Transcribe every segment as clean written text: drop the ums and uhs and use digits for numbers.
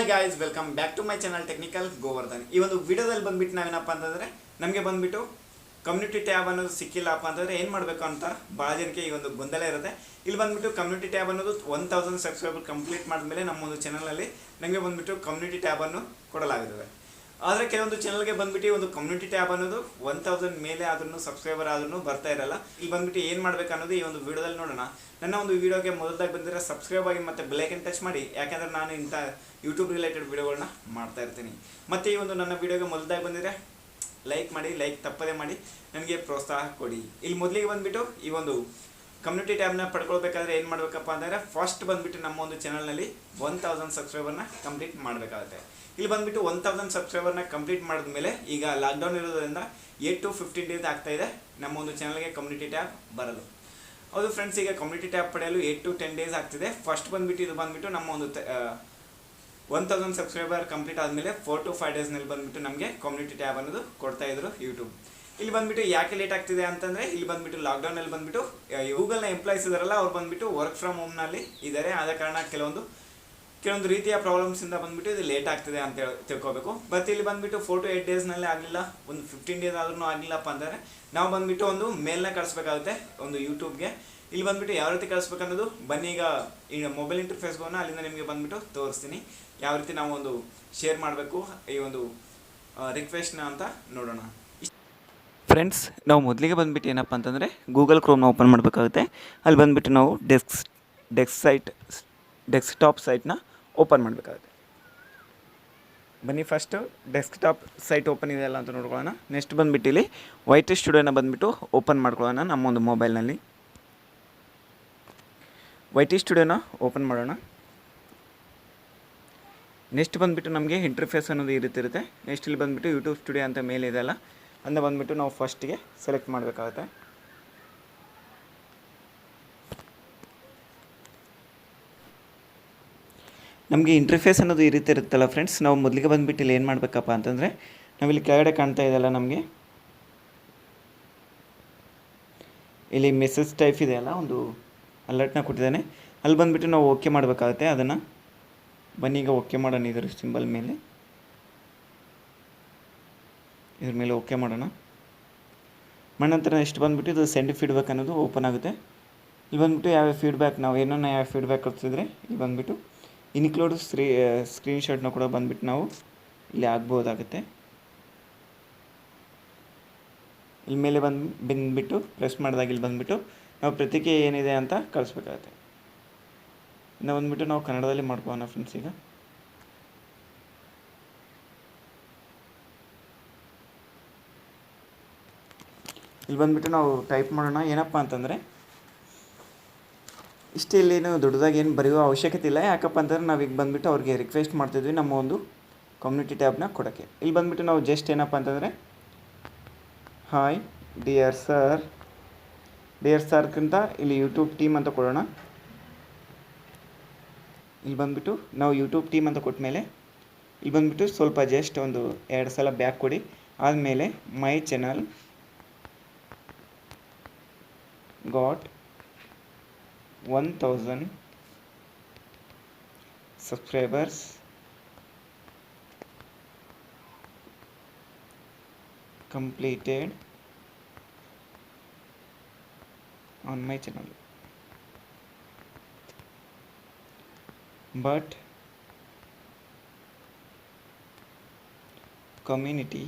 Hi guys, welcome back to my channel technical Govardhan. ಈ ಒಂದು ವಿಡಿಯೋದಲ್ಲಿ ಬಂದ್ಬಿಟ್ಟು ನಾವೇನಪ್ಪ ಅಂತಂದರೆ ನಮಗೆ ಬಂದ್ಬಿಟ್ಟು ಕಮ್ಯುನಿಟಿ ಟ್ಯಾಬ್ ಅನ್ನೋದು ಸಿಕ್ಕಿಲ್ಲಪ್ಪ ಅಂತಂದರೆ ಏನು ಮಾಡಬೇಕು ಅಂತ ಭಾಳ ಜನಕ್ಕೆ ಈ ಒಂದು ಗೊಂದಲ ಇರುತ್ತೆ. ಇಲ್ಲಿ ಬಂದ್ಬಿಟ್ಟು ಕಮ್ಯುನಿಟಿ ಟ್ಯಾಬ್ ಅನ್ನೋದು 1000 ಸಬ್ಸ್ಕ್ರೈಬರ್ ಕಂಪ್ಲೀಟ್ ಮಾಡಿದ್ಮೇಲೆ ನಮ್ಮ ಒಂದು ಚಾನಲಲ್ಲಿ ನಮಗೆ ಬಂದ್ಬಿಟ್ಟು ಕಮ್ಯುನಿಟಿ ಟ್ಯಾಬನ್ನು ಕೊಡಲಾಗುತ್ತದೆ. ಆದರೆ ಕೆಲವೊಂದು ಚಾನಲ್ಗೆ ಬಂದ್ಬಿಟ್ಟು ಒಂದು ಕಮ್ಯುನಿಟಿ ಟ್ಯಾಬ್ ಅನ್ನೋದು 1000 ಮೇಲೆ ಆದ್ರೂ ಸಬ್ಸ್ಕ್ರೈಬರ್ ಆದ್ರೂ ಬರ್ತಾ ಇರಲ್ಲ. ಇಲ್ಲಿ ಬಂದ್ಬಿಟ್ಟು ಏನು ಮಾಡಬೇಕು ಅನ್ನೋದು ಈ ಒಂದು ವಿಡಿಯೋದಲ್ಲಿ ನೋಡೋಣ. ನನ್ನ ಒಂದು ವಿಡಿಯೋಗೆ ಮೊದಲಾಗಿ ಬಂದರೆ ಸಬ್ಸ್ಕ್ರೈಬ್ ಆಗಿ ಮತ್ತು ಬೆಲ್ಲೈಕನ್ ಟಚ್ ಮಾಡಿ, ಯಾಕೆಂದರೆ ನಾನು ಇಂಥ ಯೂಟ್ಯೂಬ್ ರಿಲೇಟೆಡ್ ವಿಡಿಯೋಗಳನ್ನ ಮಾಡ್ತಾ ಇರ್ತೀನಿ. ಮತ್ತು ಈ ಒಂದು ನನ್ನ ವಿಡಿಯೋಗೆ ಮೊದಲಾಗಿ ಬಂದಿದ್ರೆ ಲೈಕ್ ಮಾಡಿ, ಲೈಕ್ ತಪ್ಪದೇ ಮಾಡಿ ನನಗೆ ಪ್ರೋತ್ಸಾಹ ಕೊಡಿ. ಇಲ್ಲಿ ಮೊದಲಿಗೆ ಬಂದುಬಿಟ್ಟು ಈ ಒಂದು ಕಮ್ಯುನಿಟಿ ಟ್ಯಾಬ್ನ ಪಡ್ಕೊಳ್ಬೇಕಾದ್ರೆ ಏನು ಮಾಡಬೇಕಪ್ಪ ಅಂದರೆ ಫಸ್ಟ್ ಬಂದುಬಿಟ್ಟು ನಮ್ಮ ಒಂದು ಚಾನಲ್ನಲ್ಲಿ 1000 ಸಬ್ಸ್ಕ್ರೈಬರ್ನ ಕಂಪ್ಲೀಟ್ ಮಾಡಬೇಕಾಗುತ್ತೆ. ಇಲ್ಲಿ ಬಂದುಬಿಟ್ಟು 1000 ಸಬ್ಸ್ಕ್ರೈಬರ್ನ ಕಂಪ್ಲೀಟ್ ಮಾಡಿದ್ಮೇಲೆ ಈಗ ಲಾಕ್ಡೌನ್ ಇರೋದ್ರಿಂದ 8 to 15 ಡೇಸ್ ಆಗ್ತಾಯಿದೆ ನಮ್ಮ ಒಂದು ಚಾನಲ್ಗೆ ಕಮ್ಯುನಿಟಿ ಟ್ಯಾಬ್ ಬರಲು. ಹೌದು ಫ್ರೆಂಡ್ಸ್, ಈಗ ಕಮ್ಯುನಿಟಿ ಟ್ಯಾಬ್ ಪಡೆಯಲು 8 to 10 ಡೇಸ್ ಆಗ್ತಿದೆ. ಫಸ್ಟ್ ಬಂದುಬಿಟ್ಟು ಇದು ಬಂದುಬಿಟ್ಟು ನಮ್ಮ ಒಂದು 1000 ಸಬ್ಸ್ಕ್ರೈಬರ್ ಕಂಪ್ಲೀಟ್ ಆದಮೇಲೆ 4 to 5 ಡೇಸ್ನಲ್ಲಿ ಬಂದುಬಿಟ್ಟು ನಮಗೆ ಕಮ್ಯುನಿಟಿ ಟ್ಯಾಬ್ ಅನ್ನೋದು ಕೊಡ್ತಾಯಿದ್ರು ಯೂಟ್ಯೂಬ್. ಇಲ್ಲಿ ಬಂದುಬಿಟ್ಟು ಯಾಕೆ ಲೇಟ್ ಆಗ್ತಿದೆ ಅಂತಂದರೆ ಇಲ್ಲಿ ಬಂದುಬಿಟ್ಟು ಲಾಕ್ಡೌನಲ್ಲಿ ಬಂದುಬಿಟ್ಟು ಗೂಗಲ್ನ ಎಂಪ್ಲಾಯೀಸ್ ಇದಾರಲ್ಲ, ಅವ್ರು ಬಂದುಬಿಟ್ಟು ವರ್ಕ್ ಫ್ರಮ್ ಹೋಮ್ನಲ್ಲಿ ಇದ್ದಾರೆ. ಆದ ಕಾರಣ ಕೆಲವೊಂದು ರೀತಿಯ ಪ್ರಾಬ್ಲಮ್ಸಿಂದ ಬಂದುಬಿಟ್ಟು ಇದು ಲೇಟ್ ಆಗ್ತಿದೆ ಅಂತ ತಿಳ್ಕೊಬೇಕು. ಬಟ್ ಇಲ್ಲಿ ಬಂದುಬಿಟ್ಟು 4 to 8 ಡೇಸ್ನಲ್ಲಿ ಆಗಲಿಲ್ಲ, ಒಂದು 15 ಡೇಸ್ ಆದ್ರೂ ಆಗಲಿಲ್ಲಪ್ಪ ಅಂದರೆ ನಾವು ಬಂದುಬಿಟ್ಟು ಒಂದು ಮೇಲ್ನ ಕಳಿಸ್ಬೇಕಾಗುತ್ತೆ ಒಂದು ಯೂಟ್ಯೂಬ್ಗೆ. ಇಲ್ಲಿ ಬಂದುಬಿಟ್ಟು ಯಾವ ರೀತಿ ಕಳಿಸ್ಬೇಕು ಅನ್ನೋದು ಬನ್ನಿ ಈಗ ಮೊಬೈಲ್ ಇಂಟರ್ಫೇಸ್ಗೆ ಹೋಗೋಣ. ಅಲ್ಲಿಂದ ನಿಮಗೆ ಬಂದುಬಿಟ್ಟು ತೋರಿಸ್ತೀನಿ ಯಾವ ರೀತಿ ನಾವು ಒಂದು ಶೇರ್ ಮಾಡಬೇಕು ಈ ಒಂದು ರಿಕ್ವೆಸ್ಟ್ನ ಅಂತ ನೋಡೋಣ. ಫ್ರೆಂಡ್ಸ್, ನಾವು ಮೊದಲಿಗೆ ಬಂದುಬಿಟ್ಟು ಏನಪ್ಪ ಅಂತಂದರೆ ಗೂಗಲ್ ಕ್ರೋಮ್ನ ಓಪನ್ ಮಾಡಬೇಕಾಗುತ್ತೆ. ಅಲ್ಲಿ ಬಂದುಬಿಟ್ಟು ನಾವು ಡೆಸ್ಕ್ಟಾಪ್ ಸೈಟ್ನ ಓಪನ್ ಮಾಡಬೇಕಾಗುತ್ತೆ. ಬನ್ನಿ, ಫಸ್ಟು ಡೆಸ್ಕ್ಟಾಪ್ ಸೈಟ್ ಓಪನ್ ಇದೆಯಲ್ಲ ಅಂತ ನೋಡ್ಕೊಳ್ಳೋಣ. ನೆಕ್ಸ್ಟ್ ಬಂದುಬಿಟ್ಟು ಇಲ್ಲಿ ವೈಟ್ ಸ್ಟುಡಿಯೋನ ಬಂದುಬಿಟ್ಟು ಓಪನ್ ಮಾಡ್ಕೊಳ್ಳೋಣ. ನಮ್ಮ ಒಂದು ಮೊಬೈಲ್ನಲ್ಲಿ ವೈಟ್ ಸ್ಟುಡಿಯೋನ ಓಪನ್ ಮಾಡೋಣ. ನೆಕ್ಸ್ಟ್ ಬಂದುಬಿಟ್ಟು ನಮಗೆ ಇಂಟರ್ಫೇಸ್ ಅನ್ನೋದು ಈ ರೀತಿ ಇರುತ್ತೆ. ನೆಕ್ಸ್ಟ್ ಇಲ್ಲಿ ಬಂದುಬಿಟ್ಟು ಯೂಟ್ಯೂಬ್ ಸ್ಟುಡಿಯೋ ಅಂತ ಮೇಲೆ ಇದೆಯಲ್ಲ, ಅದನ್ನ ಬಂದುಬಿಟ್ಟು ನಾವು ಫಸ್ಟಿಗೆ ಸೆಲೆಕ್ಟ್ ಮಾಡಬೇಕಾಗುತ್ತೆ. ನಮಗೆ ಇಂಟರ್ಫೇಸ್ ಅನ್ನೋದು ಈ ರೀತಿ ಇರುತ್ತಲ್ಲ ಫ್ರೆಂಡ್ಸ್, ನಾವು ಮೊದಲಿಗೆ ಬಂದುಬಿಟ್ಟು ಇಲ್ಲಿ ಏನು ಮಾಡಬೇಕಪ್ಪ ಅಂತಂದರೆ ನಾವಿಲ್ಲಿ ಕೆಳಗಡೆ ಕಾಣ್ತಾ ಇದೆಯಲ್ಲ, ನಮಗೆ ಇಲ್ಲಿ ಮೆಸೇಜ್ ಟೈಪ್ ಇದೆಯಲ್ಲ, ಒಂದು ಅಲರ್ಟ್ನ ಕೊಟ್ಟಿದ್ದಾನೆ. ಅಲ್ಲಿ ಬಂದುಬಿಟ್ಟು ನಾವು ಓಕೆ ಮಾಡಬೇಕಾಗುತ್ತೆ. ಅದನ್ನು ಬನ್ನಿ ಈಗ ಓಕೆ ಮಾಡೋಣ. ಇದರ ಸಿಂಬಲ್ ಮೇಲೆ ಇದ್ರ ಮೇಲೆ ಓಕೆ ಮಾಡೋಣ. ನಂತರ ನೆಕ್ಸ್ಟ್ ಬಂದುಬಿಟ್ಟು ಇದು ಸೆಂಡ್ ಫೀಡ್ಬ್ಯಾಕ್ ಅನ್ನೋದು ಓಪನ್ ಆಗುತ್ತೆ. ಇಲ್ಲಿ ಬಂದುಬಿಟ್ಟು ಯಾವ ಫೀಡ್ಬ್ಯಾಕ್ ನಾವು ಯಾವ ಫೀಡ್ಬ್ಯಾಕ್ ಕೊಡ್ತಿದ್ರೆ ಇಲ್ಲಿ ಬಂದುಬಿಟ್ಟು ಇನ್ಕ್ಲೂಡ್ ಸ್ಕ್ರೀನ್ಶಾಟ್ನ ಕೂಡ ಬಂದುಬಿಟ್ಟು ನಾವು ಇಲ್ಲಿ ಆಗ್ಬೋದಾಗುತ್ತೆ. ಇಲ್ಲಿ ಮೇಲೆ ಬಂದುಬಿಟ್ಟು ಪ್ರೆಸ್ ಮಾಡಿದಾಗ ಇಲ್ಲಿ ಬಂದುಬಿಟ್ಟು ನಾವು ಪ್ರತಿಕ್ರಿಯೆ ಏನಿದೆ ಅಂತ ಕಳಿಸ್ಬೇಕಾಗತ್ತೆ. ಇನ್ನು ಬಂದುಬಿಟ್ಟು ನಾವು ಕನ್ನಡದಲ್ಲಿ ಮಾಡ್ಕೊಳ್ಳೋಣ ಫ್ರೆಂಡ್ಸ್. ಈಗ ಇಲ್ಲಿ ಬಂದುಬಿಟ್ಟು ನಾವು ಟೈಪ್ ಮಾಡೋಣ. ಏನಪ್ಪ ಅಂತಂದರೆ ಇಷ್ಟೇ, ಇಲ್ಲೇನು ದೊಡ್ಡದಾಗಿ ಏನು ಬರೆಯುವ ಅವಶ್ಯಕತೆ ಇಲ್ಲ. ಯಾಕಪ್ಪ ಅಂತಂದರೆ ನಾವೀಗ ಬಂದುಬಿಟ್ಟು ಅವ್ರಿಗೆ ರಿಕ್ವೆಸ್ಟ್ ಮಾಡ್ತಿದ್ವಿ ನಮ್ಮ ಒಂದು ಕಮ್ಯುನಿಟಿ ಟ್ಯಾಬ್ನ ಕೊಡೋಕ್ಕೆ. ಇಲ್ಲಿ ಬಂದುಬಿಟ್ಟು ನಾವು ಜಸ್ಟ್ ಏನಪ್ಪ ಅಂತಂದರೆ ಹಾಯ್ ಡಿಯರ್ ಸರ್ಕ್ಕಿಂತ ಇಲ್ಲಿ ಯೂಟ್ಯೂಬ್ ಟೀಮ್ ಅಂತ ಕೊಡೋಣ. ಇಲ್ಲಿ ಬಂದುಬಿಟ್ಟು ನಾವು ಯೂಟ್ಯೂಬ್ ಟೀಮ್ ಅಂತ ಕೊಟ್ಟ ಮೇಲೆ ಇಲ್ಲಿ ಬಂದುಬಿಟ್ಟು ಸ್ವಲ್ಪ ಜಸ್ಟ್ ಒಂದು 2 ಸಲ ಬ್ಯಾಕ್ ಕೊಡಿ. ಆದಮೇಲೆ my channel got 1000 subscribers completed on my channel, but community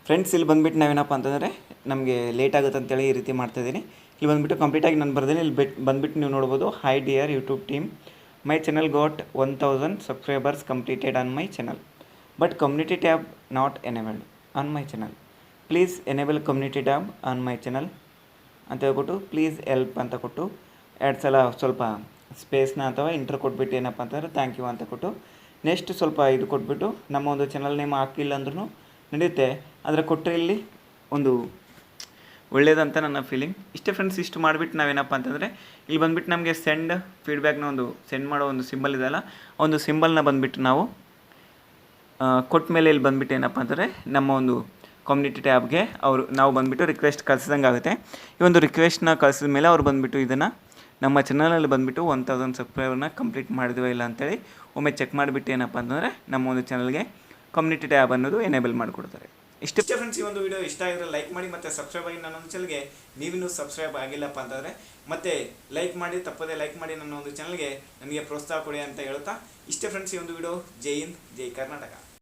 friends, ಇಲ್ಲಿ ಬಂದುಬಿಟ್ಟು ನಾವೇನಪ್ಪ ಅಂತಂದರೆ ನಮಗೆ ಲೇಟ್ ಆಗುತ್ತೆ ಅಂತೇಳಿ ಈ ರೀತಿ ಮಾಡ್ತಾಯಿದ್ದೀನಿ. ಇಲ್ಲಿ ಬಂದುಬಿಟ್ಟು ಕಂಪ್ಲೀಟಾಗಿ ನಾನು ಬರ್ದೇನೆ. ಇಲ್ಲಿ ಬಂದುಬಿಟ್ಟು ನೀವು ನೋಡ್ಬೋದು, high dear YouTube team, my channel got 1000 subscribers completed on my channel, but community tab not enabled on my channel. Please enable community tab on my channel ಅಂತ ಹೇಳ್ಬಿಟ್ಟು ಪ್ಲೀಸ್ ಎಲ್ಪ್ ಅಂತ ಕೊಟ್ಟು 2 ಸಲ ಸ್ವಲ್ಪ ಸ್ಪೇಸ್ನ ಅಥವಾ ಇಂಟ್ರ್ ಕೊಟ್ಬಿಟ್ಟು ಏನಪ್ಪ ಅಂತಂದರೆ ಥ್ಯಾಂಕ್ ಯು ಅಂತ ಕೊಟ್ಟು ನೆಕ್ಸ್ಟ್ ಸ್ವಲ್ಪ ಇದು ಕೊಟ್ಬಿಟ್ಟು ನಮ್ಮ ಒಂದು ಚಾನಲ್ ನೇಮ್ ಹಾಕಿಲ್ಲ ಅಂದ್ರೂ ನಡೆಯುತ್ತೆ. ಆದರೆ ಕೊಟ್ಟರೆ ಇಲ್ಲಿ ಒಂದು ಒಳ್ಳೆಯದಂತ ನನ್ನ ಫೀಲಿಂಗ್. ಇಷ್ಟೇ ಫ್ರೆಂಡ್ಸ್. ಇಷ್ಟು ಮಾಡಿಬಿಟ್ಟು ನಾವೇನಪ್ಪ ಅಂತಂದರೆ ಇಲ್ಲಿ ಬಂದುಬಿಟ್ಟು ನಮಗೆ ಸೆಂಡ್ ಫೀಡ್ಬ್ಯಾಕ್ನ ಒಂದು ಸೆಂಡ್ ಮಾಡೋ ಒಂದು ಸಿಂಬಲ್ ಇದೆಯಲ್ಲ, ಒಂದು ಸಿಂಬಲ್ನ ಬಂದುಬಿಟ್ಟು ನಾವು ಕೊಟ್ಟ ಮೇಲೆ ಇಲ್ಲಿ ಬಂದುಬಿಟ್ಟು ಏನಪ್ಪ ಅಂತಂದರೆ ನಮ್ಮ ಒಂದು ಕಮ್ಯುನಿಟಿ ಟ್ಯಾಬ್ಗೆ ನಾವು ಬಂದುಬಿಟ್ಟು ರಿಕ್ವೆಸ್ಟ್ ಕಳಿಸಿದಂಗೆ ಆಗುತ್ತೆ. ಈ ಒಂದು ರಿಕ್ವೆಸ್ಟ್ನ ಕಳಿಸಿದ ಮೇಲೆ ಅವ್ರು ಬಂದುಬಿಟ್ಟು ಇದನ್ನು ನಮ್ಮ ಚಾನಲಲ್ಲಿ ಬಂದುಬಿಟ್ಟು 1000 ಸಬ್ಸ್ಕ್ರೈಬರ್ನ ಕಂಪ್ಲೀಟ್ ಮಾಡಿದ್ವೋ ಇಲ್ಲ ಅಂತೇಳಿ ಒಮ್ಮೆ ಚೆಕ್ ಮಾಡಿಬಿಟ್ಟು ಏನಪ್ಪ ಅಂತಂದರೆ ನಮ್ಮ ಒಂದು ಚಾನಲ್ಗೆ ಕಮ್ಯುನಿಟಿ ಟ್ಯಾಬ್ ಅನ್ನೋದು ಎನೇಬಲ್ ಮಾಡಿಕೊಡ್ತಾರೆ. ಇಷ್ಟೇ ಫ್ರೆಂಡ್ಸ್, ಈ ಒಂದು ವಿಡಿಯೋ ಇಷ್ಟ ಆಗಿದ್ರೆ ಲೈಕ್ ಮಾಡಿ, ಮತ್ತು ಸಬ್ಸ್ಕ್ರೈಬ್ ಆಗಿ ನನ್ನ ಒಂದು ಚಾನಲ್ಗೆ ನೀವಿನ್ನೂ ಸಬ್ಸ್ಕ್ರೈಬ್ ಆಗಿಲ್ಲಪ್ಪ ಅಂತಂದರೆ ಮತ್ತೆ ಲೈಕ್ ಮಾಡಿ, ತಪ್ಪದೇ ಲೈಕ್ ಮಾಡಿ ನನ್ನ ಒಂದು ಚಾನಲ್ಗೆ ನನಗೆ ಪ್ರೋತ್ಸಾಹ ಕೊಡಿ ಅಂತ ಹೇಳ್ತಾ ಇಷ್ಟೇ ಫ್ರೆಂಡ್ಸ್ ಈ ಒಂದು ವಿಡಿಯೋ. ಜೈ ಹಿಂದ್, ಜೈ ಕರ್ನಾಟಕ.